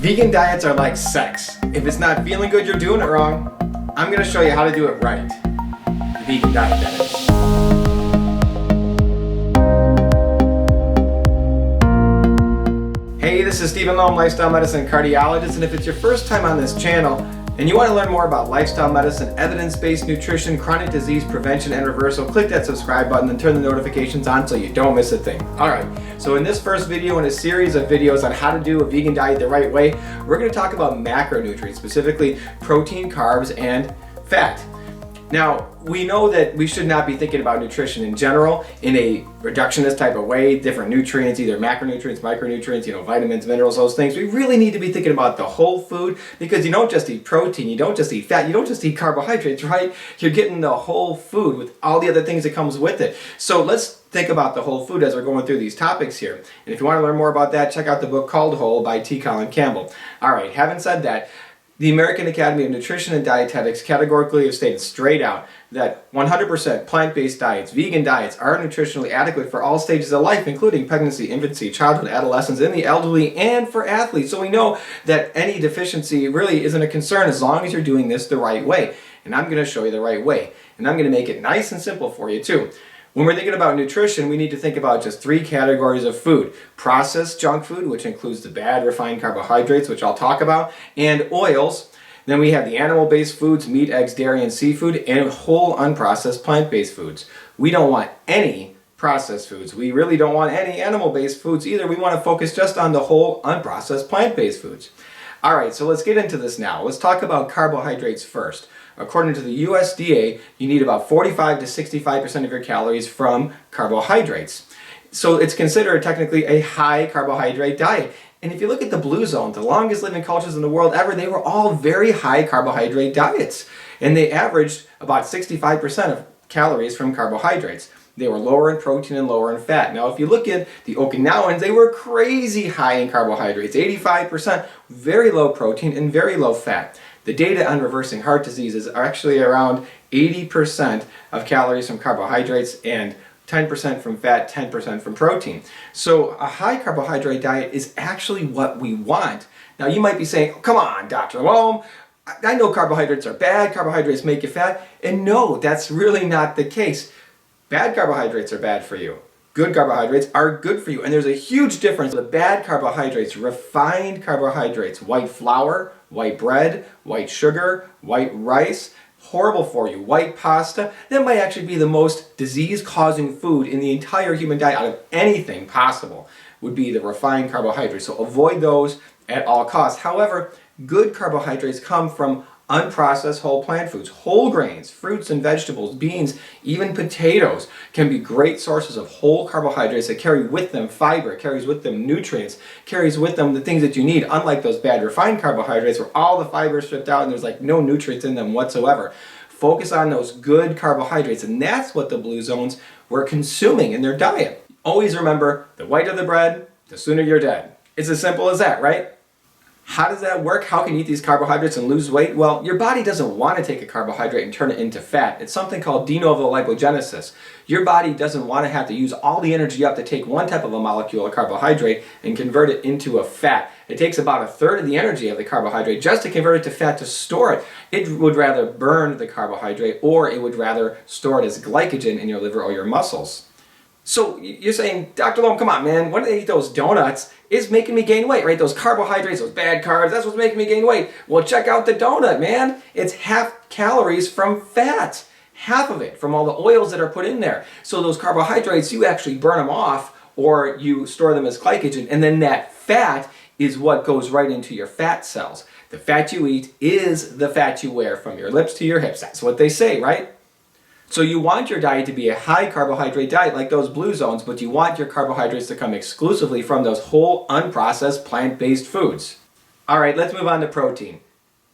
Vegan diets are like sex. If it's not feeling good, you're doing it wrong. I'm going to show you how to do it right. The vegan diet, that is. Hey, this is Stephen Loam, lifestyle medicine cardiologist, and if it's your first time on this channel and you want to learn more about lifestyle medicine, evidence-based nutrition, chronic disease prevention and reversal, click that subscribe button and turn the notifications on so you don't miss a thing. Alright, so in this first video in a series of videos on how to do a vegan diet the right way, we're going to talk about macronutrients, specifically protein, carbs, and fat. Now, we know that we should not be thinking about nutrition in general in a reductionist type of way, different nutrients, either macronutrients, micronutrients, vitamins, minerals, those things. We really need to be thinking about the whole food, because you don't just eat protein, you don't just eat fat, you don't just eat carbohydrates, right? You're getting the whole food with all the other things that comes with it. So let's think about the whole food as we're going through these topics here. And if you want to learn more about that, check out the book called Whole by T. Colin Campbell. All right, having said that, the American Academy of Nutrition and Dietetics categorically have stated straight out that 100% plant-based diets, vegan diets, are nutritionally adequate for all stages of life, including pregnancy, infancy, childhood, adolescence, and the elderly, and for athletes. So we know that any deficiency really isn't a concern as long as you're doing this the right way. And I'm going to show you the right way. And I'm going to make it nice and simple for you too. When we're thinking about nutrition, we need to think about just three categories of food. Processed junk food, which includes the bad refined carbohydrates, which I'll talk about, and oils. Then we have the animal-based foods, meat, eggs, dairy, and seafood, and whole unprocessed plant-based foods. We don't want any processed foods. We really don't want any animal-based foods either. We want to focus just on the whole unprocessed plant-based foods. All right, so let's get into this now. Let's talk about carbohydrates first. According to the USDA, you need about 45 to 65% of your calories from carbohydrates. So it's considered technically a high carbohydrate diet. And if you look at the blue zone, the longest living cultures in the world ever, they were all very high carbohydrate diets. And they averaged about 65% of calories from carbohydrates. They were lower in protein and lower in fat. Now, if you look at the Okinawans, they were crazy high in carbohydrates, 85%, very low protein and very low fat. The data on reversing heart diseases are actually around 80% of calories from carbohydrates and 10% from fat, 10% from protein. So a high carbohydrate diet is actually what we want. Now you might be saying, oh, come on, Dr. Loam, I know carbohydrates are bad, carbohydrates make you fat. And no, that's really not the case. Bad carbohydrates are bad for you. Good carbohydrates are good for you. And there's a huge difference. The bad carbohydrates, refined carbohydrates, white flour, white bread, white sugar, white rice, horrible for you. White pasta, that might actually be the most disease-causing food in the entire human diet out of anything possible, would be the refined carbohydrates. So avoid those at all costs. However, good carbohydrates come from unprocessed whole plant foods. Whole grains, fruits and vegetables, beans, even potatoes can be great sources of whole carbohydrates that carry with them fiber, carries with them nutrients, carries with them the things that you need, unlike those bad refined carbohydrates where all the fiber is stripped out and there's like no nutrients in them whatsoever. Focus on those good carbohydrates, and that's what the blue zones were consuming in their diet. Always remember, the whiter the bread, the sooner you're dead. It's as simple as that, right? How does that work? How can you eat these carbohydrates and lose weight? Well, your body doesn't want to take a carbohydrate and turn it into fat. It's something called de novo lipogenesis. Your body doesn't want to have to use all the energy up to take one type of a molecule of carbohydrate and convert it into a fat. It takes about a third of the energy of the carbohydrate just to convert it to fat to store it. It would rather burn the carbohydrate, or it would rather store it as glycogen in your liver or your muscles. So you're saying, Dr. Loam, come on, man, when I eat those donuts, it's making me gain weight, right? Those carbohydrates, those bad carbs, that's what's making me gain weight. Well, check out the donut, man. It's half calories from fat. Half of it from all the oils that are put in there. So those carbohydrates, you actually burn them off or you store them as glycogen, and then that fat is what goes right into your fat cells. The fat you eat is the fat you wear from your lips to your hips. That's what they say, right? So you want your diet to be a high carbohydrate diet like those blue zones, but you want your carbohydrates to come exclusively from those whole unprocessed plant-based foods. All right, let's move on to protein.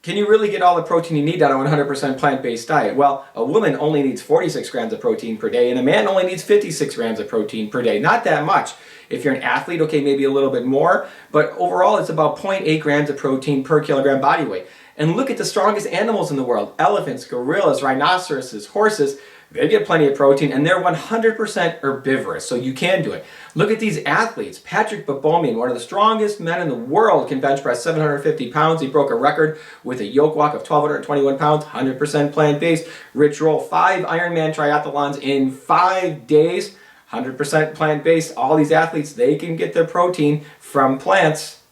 Can you really get all the protein you need on a 100% plant-based diet? Well, a woman only needs 46 grams of protein per day, and a man only needs 56 grams of protein per day. Not that much. If you're an athlete, okay, maybe a little bit more, but overall it's about 0.8 grams of protein per kilogram body weight. And look at the strongest animals in the world: elephants, gorillas, rhinoceroses, horses. they get plenty of protein, and they're 100% herbivorous, so you can do it. Look at these athletes. Patrick Babomian, one of the strongest men in the world, can bench press 750 pounds. He broke a record with a yoke walk of 1,221 pounds, 100% plant-based. Rich Roll, 5 Ironman triathlons in 5 days, 100% plant-based. All these athletes, they can get their protein from plants.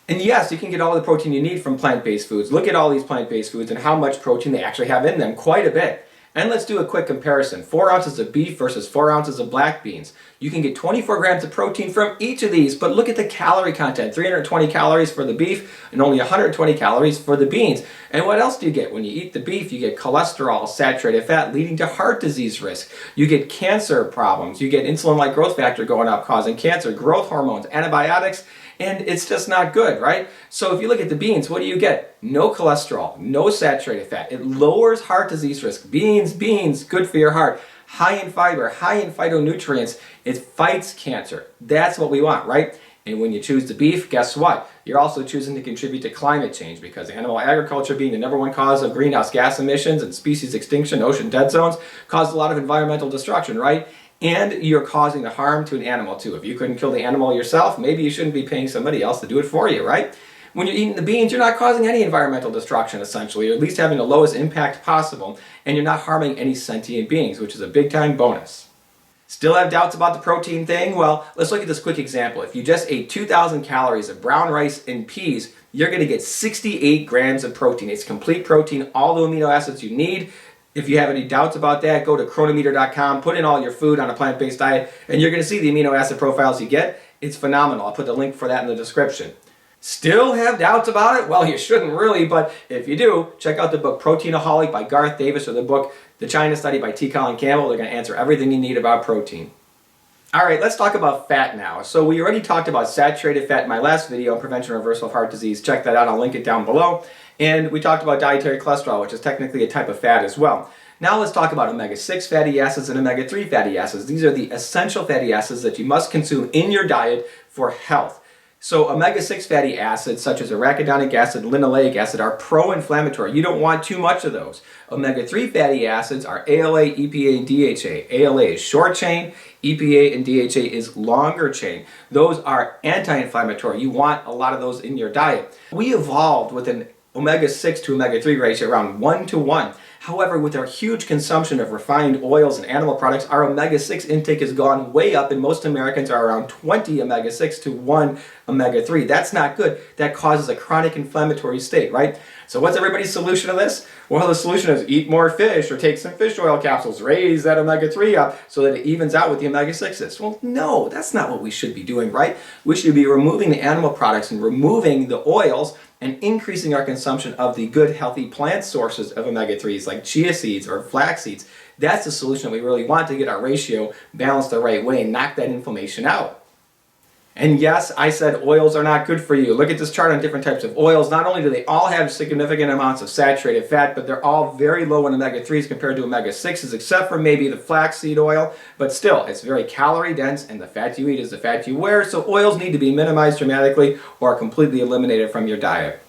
And yes, you can get all the protein you need from plant-based foods. Look at all these plant-based foods and how much protein they actually have in them, quite a bit. And let's do a quick comparison. 4 ounces of beef versus 4 ounces of black beans. You can get 24 grams of protein from each of these, but look at the calorie content. 320 calories for the beef and only 120 calories for the beans. And what else do you get? When you eat the beef, you get cholesterol, saturated fat, leading to heart disease risk. You get cancer problems. You get insulin-like growth factor going up, causing cancer, growth hormones, antibiotics, and it's just not good, right? So if you look at the beans, what do you get? No cholesterol, no saturated fat. It lowers heart disease risk. Beans, good for your heart. High in fiber, high in phytonutrients. It fights cancer. That's what we want, right? And when you choose the beef, guess what? You're also choosing to contribute to climate change, because animal agriculture, being the #1 cause of greenhouse gas emissions and species extinction, ocean dead zones, caused a lot of environmental destruction, right? And you're causing the harm to an animal too. If you couldn't kill the animal yourself, maybe you shouldn't be paying somebody else to do it for you, right? When you're eating the beans, you're not causing any environmental destruction, essentially, or at least having the lowest impact possible, and you're not harming any sentient beings, which is a big-time bonus. Still have doubts about the protein thing? Well, let's look at this quick example. If you just ate 2,000 calories of brown rice and peas, you're going to get 68 grams of protein. It's complete protein, all the amino acids you need. If you have any doubts about that, go to chronometer.com, put in all your food on a plant-based diet, and you're going to see the amino acid profiles you get. It's phenomenal. I'll put the link for that in the description. Still have doubts about it? Well, you shouldn't really, but if you do, check out the book Proteinaholic by Garth Davis, or the book The China Study by T. Colin Campbell. They're going to answer everything you need about protein. All right, let's talk about fat now. So we already talked about saturated fat in my last video on prevention and reversal of heart disease. Check that out. I'll link it down below. And we talked about dietary cholesterol, which is technically a type of fat as well. Now let's talk about omega-6 fatty acids and omega-3 fatty acids. These are the essential fatty acids that you must consume in your diet for health. So omega-6 fatty acids, such as arachidonic acid, linoleic acid, are pro-inflammatory. You don't want too much of those. Omega-3 fatty acids are ALA, EPA, and DHA. ALA is short chain, EPA and DHA is longer chain. Those are anti-inflammatory. You want a lot of those in your diet. We evolved with an omega-6 to omega-3 ratio around 1:1. However, with our huge consumption of refined oils and animal products, our omega-6 intake has gone way up, and most Americans are around 20 omega-6 to 1 omega-3. That's not good. That causes a chronic inflammatory state, right? So what's everybody's solution to this? Well, the solution is eat more fish or take some fish oil capsules, raise that omega-3 up so that it evens out with the omega-6s. Well, no, that's not what we should be doing, right? We should be removing the animal products and removing the oils and increasing our consumption of the good, healthy plant sources of omega-3s like chia seeds or flax seeds. That's the solution we really want to get our ratio balanced the right way and knock that inflammation out. And yes, I said oils are not good for you. Look at this chart on different types of oils. Not only do they all have significant amounts of saturated fat, but they're all very low in omega-3s compared to omega-6s, except for maybe the flaxseed oil. But still, it's very calorie dense, and the fat you eat is the fat you wear, so oils need to be minimized dramatically or completely eliminated from your diet.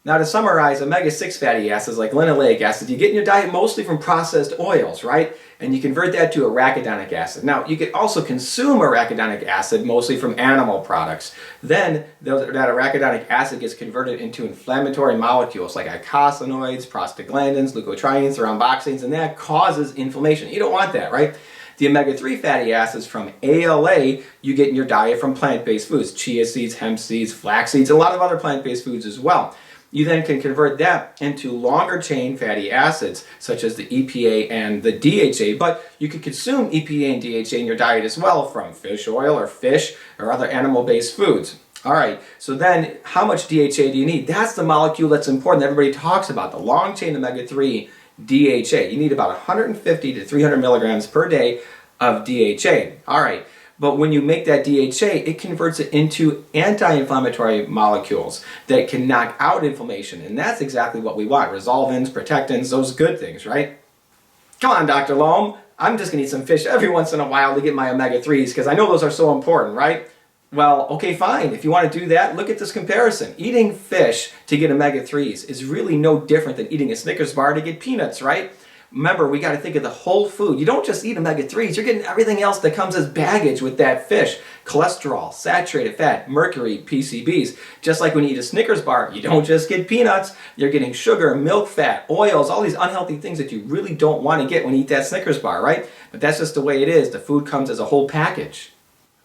Now, to summarize, omega-6 fatty acids like linoleic acid, you get in your diet mostly from processed oils, right? And you convert that to arachidonic acid. Now, you could also consume arachidonic acid mostly from animal products. Then, that arachidonic acid gets converted into inflammatory molecules like eicosanoids, prostaglandins, leukotrienes, thromboxanes, and that causes inflammation. You don't want that, right? The omega-3 fatty acids from ALA you get in your diet from plant-based foods, chia seeds, hemp seeds, flax seeds, a lot of other plant-based foods as well. You then can convert that into longer chain fatty acids such as the EPA and the DHA, but you could consume EPA and DHA in your diet as well from fish oil or fish or other animal-based foods. All right, so then how much DHA do you need? That's the molecule that's important that everybody talks about, the long chain omega-3 DHA. You need about 150 to 300 milligrams per day of DHA. All right. But when you make that DHA, it converts it into anti-inflammatory molecules that can knock out inflammation. And that's exactly what we want. Resolvins, protectants, those good things, right? Come on, Dr. Loam. I'm just going to eat some fish every once in a while to get my omega-3s because I know those are so important, right? Well, okay, fine. If you want to do that, look at this comparison. Eating fish to get omega-3s is really no different than eating a Snickers bar to get peanuts, right? Remember, we got to think of the whole food. You don't just eat omega-3s, you're getting everything else that comes as baggage with that fish. Cholesterol, saturated fat, mercury, PCBs. Just like when you eat a Snickers bar, you don't just get peanuts, you're getting sugar, milk fat, oils, all these unhealthy things that you really don't want to get when you eat that Snickers bar, right? But that's just the way it is. The food comes as a whole package.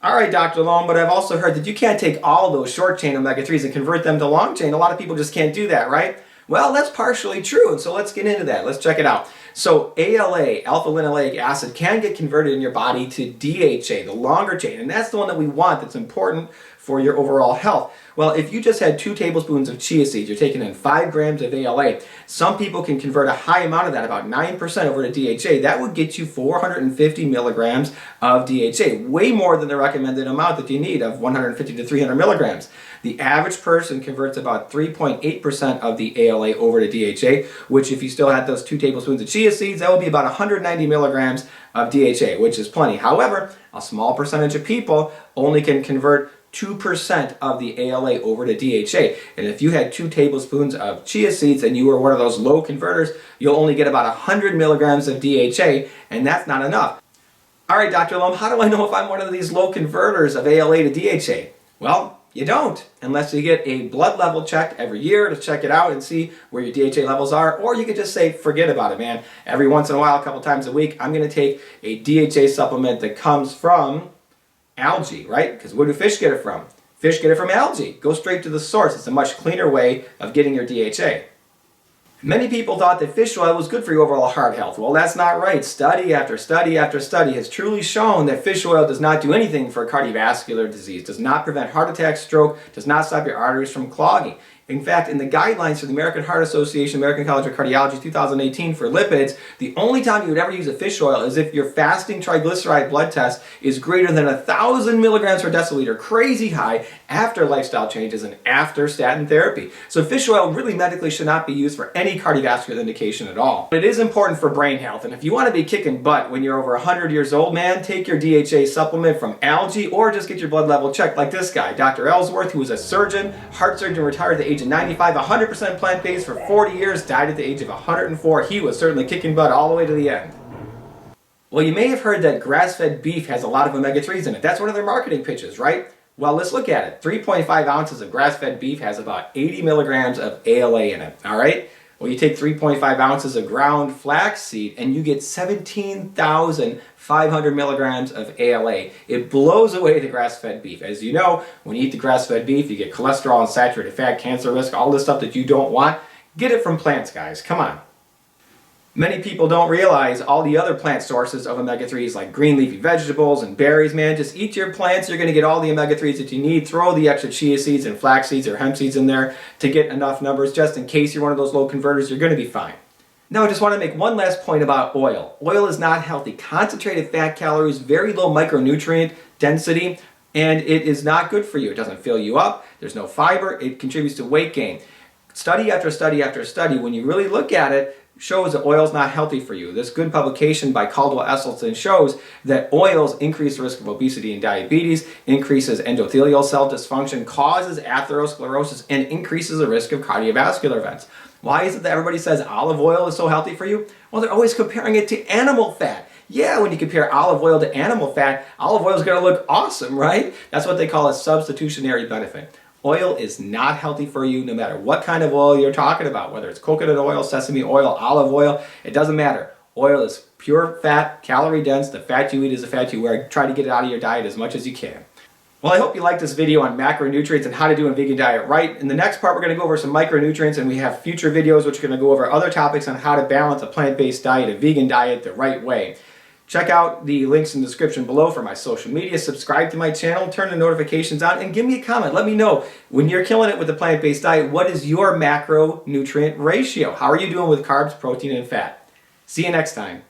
All right, Dr. Lone, but I've also heard that you can't take all those short-chain omega-3s and convert them to long-chain. A lot of people just can't do that, right? Well, that's partially true, and so let's get into that. Let's check it out. So ALA, alpha-linoleic acid, can get converted in your body to DHA, the longer chain, and that's the one that we want, that's important for your overall health. Well, if you just had 2 tablespoons of chia seeds, you're taking in 5 grams of ALA. Some people can convert a high amount of that, about 9% over to DHA. That would get you 450 milligrams of DHA, way more than the recommended amount that you need of 150 to 300 milligrams. The average person converts about 3.8% of the ALA over to DHA, which if you still had those 2 tablespoons of chia seeds, that would be about 190 milligrams of DHA, which is plenty. However, a small percentage of people only can convert 2% of the ALA over to DHA. And if you had 2 tablespoons of chia seeds and you were one of those low converters, you'll only get about 100 milligrams of DHA, and that's not enough. All right, Dr. Lum, how do I know if I'm one of these low converters of ALA to DHA? Well, you don't, unless you get a blood level checked every year to check it out and see where your DHA levels are, or you could just say, forget about it, man. Every once in a while, a couple times a week, I'm going to take a DHA supplement that comes from algae, right? Because where do fish get it from? Fish get it from algae. Go straight to the source. It's a much cleaner way of getting your DHA. Many people thought that fish oil was good for your overall heart health. Well, that's not right. Study after study after study has truly shown that fish oil does not do anything for cardiovascular disease, does not prevent heart attack, stroke, does not stop your arteries from clogging. In fact, in the guidelines for the American Heart Association, American College of Cardiology 2018 for lipids, the only time you would ever use a fish oil is if your fasting triglyceride blood test is greater than 1,000 milligrams per deciliter, crazy high, after lifestyle changes and after statin therapy. So fish oil really medically should not be used for any cardiovascular indication at all. But it is important for brain health, and if you want to be kicking butt when you're over 100 years old, man, take your DHA supplement from algae or just get your blood level checked like this guy, Dr. Ellsworth, who was a surgeon, heart surgeon, retired at the age of 95, 100% plant-based for 40 years, died at the age of 104. He was certainly kicking butt all the way to the end. Well, you may have heard that grass-fed beef has a lot of omega-3s in it. That's one of their marketing pitches, right? Well, let's look at it. 3.5 ounces of grass-fed beef has about 80 milligrams of ALA in it, all right? Well, you take 3.5 ounces of ground flaxseed and you get 17,500 milligrams of ALA. It blows away the grass-fed beef. As you know, when you eat the grass-fed beef, you get cholesterol and saturated fat, cancer risk, all this stuff that you don't want. Get it from plants, guys. Come on. Many people don't realize all the other plant sources of omega-3s like green leafy vegetables and berries, man. Just eat your plants, you're going to get all the omega-3s that you need. Throw the extra chia seeds and flax seeds or hemp seeds in there to get enough numbers. Just in case you're one of those low converters, you're going to be fine. Now I just want to make one last point about oil. Oil is not healthy. Concentrated fat calories, very low micronutrient density, and it is not good for you. It doesn't fill you up. There's no fiber. It contributes to weight gain. Study after study after study, when you really look at it, shows that oil is not healthy for you. This good publication by Caldwell Esselstyn shows that oils increase the risk of obesity and diabetes, increases endothelial cell dysfunction, causes atherosclerosis, and increases the risk of cardiovascular events. Why is it that everybody says olive oil is so healthy for you? Well, they're always comparing it to animal fat. Yeah, when you compare olive oil to animal fat, olive oil is going to look awesome, right? That's what they call a substitutionary benefit. Oil is not healthy for you no matter what kind of oil you're talking about, whether it's coconut oil, sesame oil, olive oil, it doesn't matter. Oil is pure fat, calorie dense. The fat you eat is the fat you wear. Try to get it out of your diet as much as you can. Well, I hope you liked this video on macronutrients and how to do a vegan diet right. In the next part, we're going to go over some micronutrients, and we have future videos which are going to go over other topics on how to balance a plant-based diet, a vegan diet, the right way. Check out the links in the description below for my social media. Subscribe to my channel, turn the notifications on, and give me a comment. Let me know, when you're killing it with the plant-based diet, what is your macronutrient ratio? How are you doing with carbs, protein, and fat? See you next time.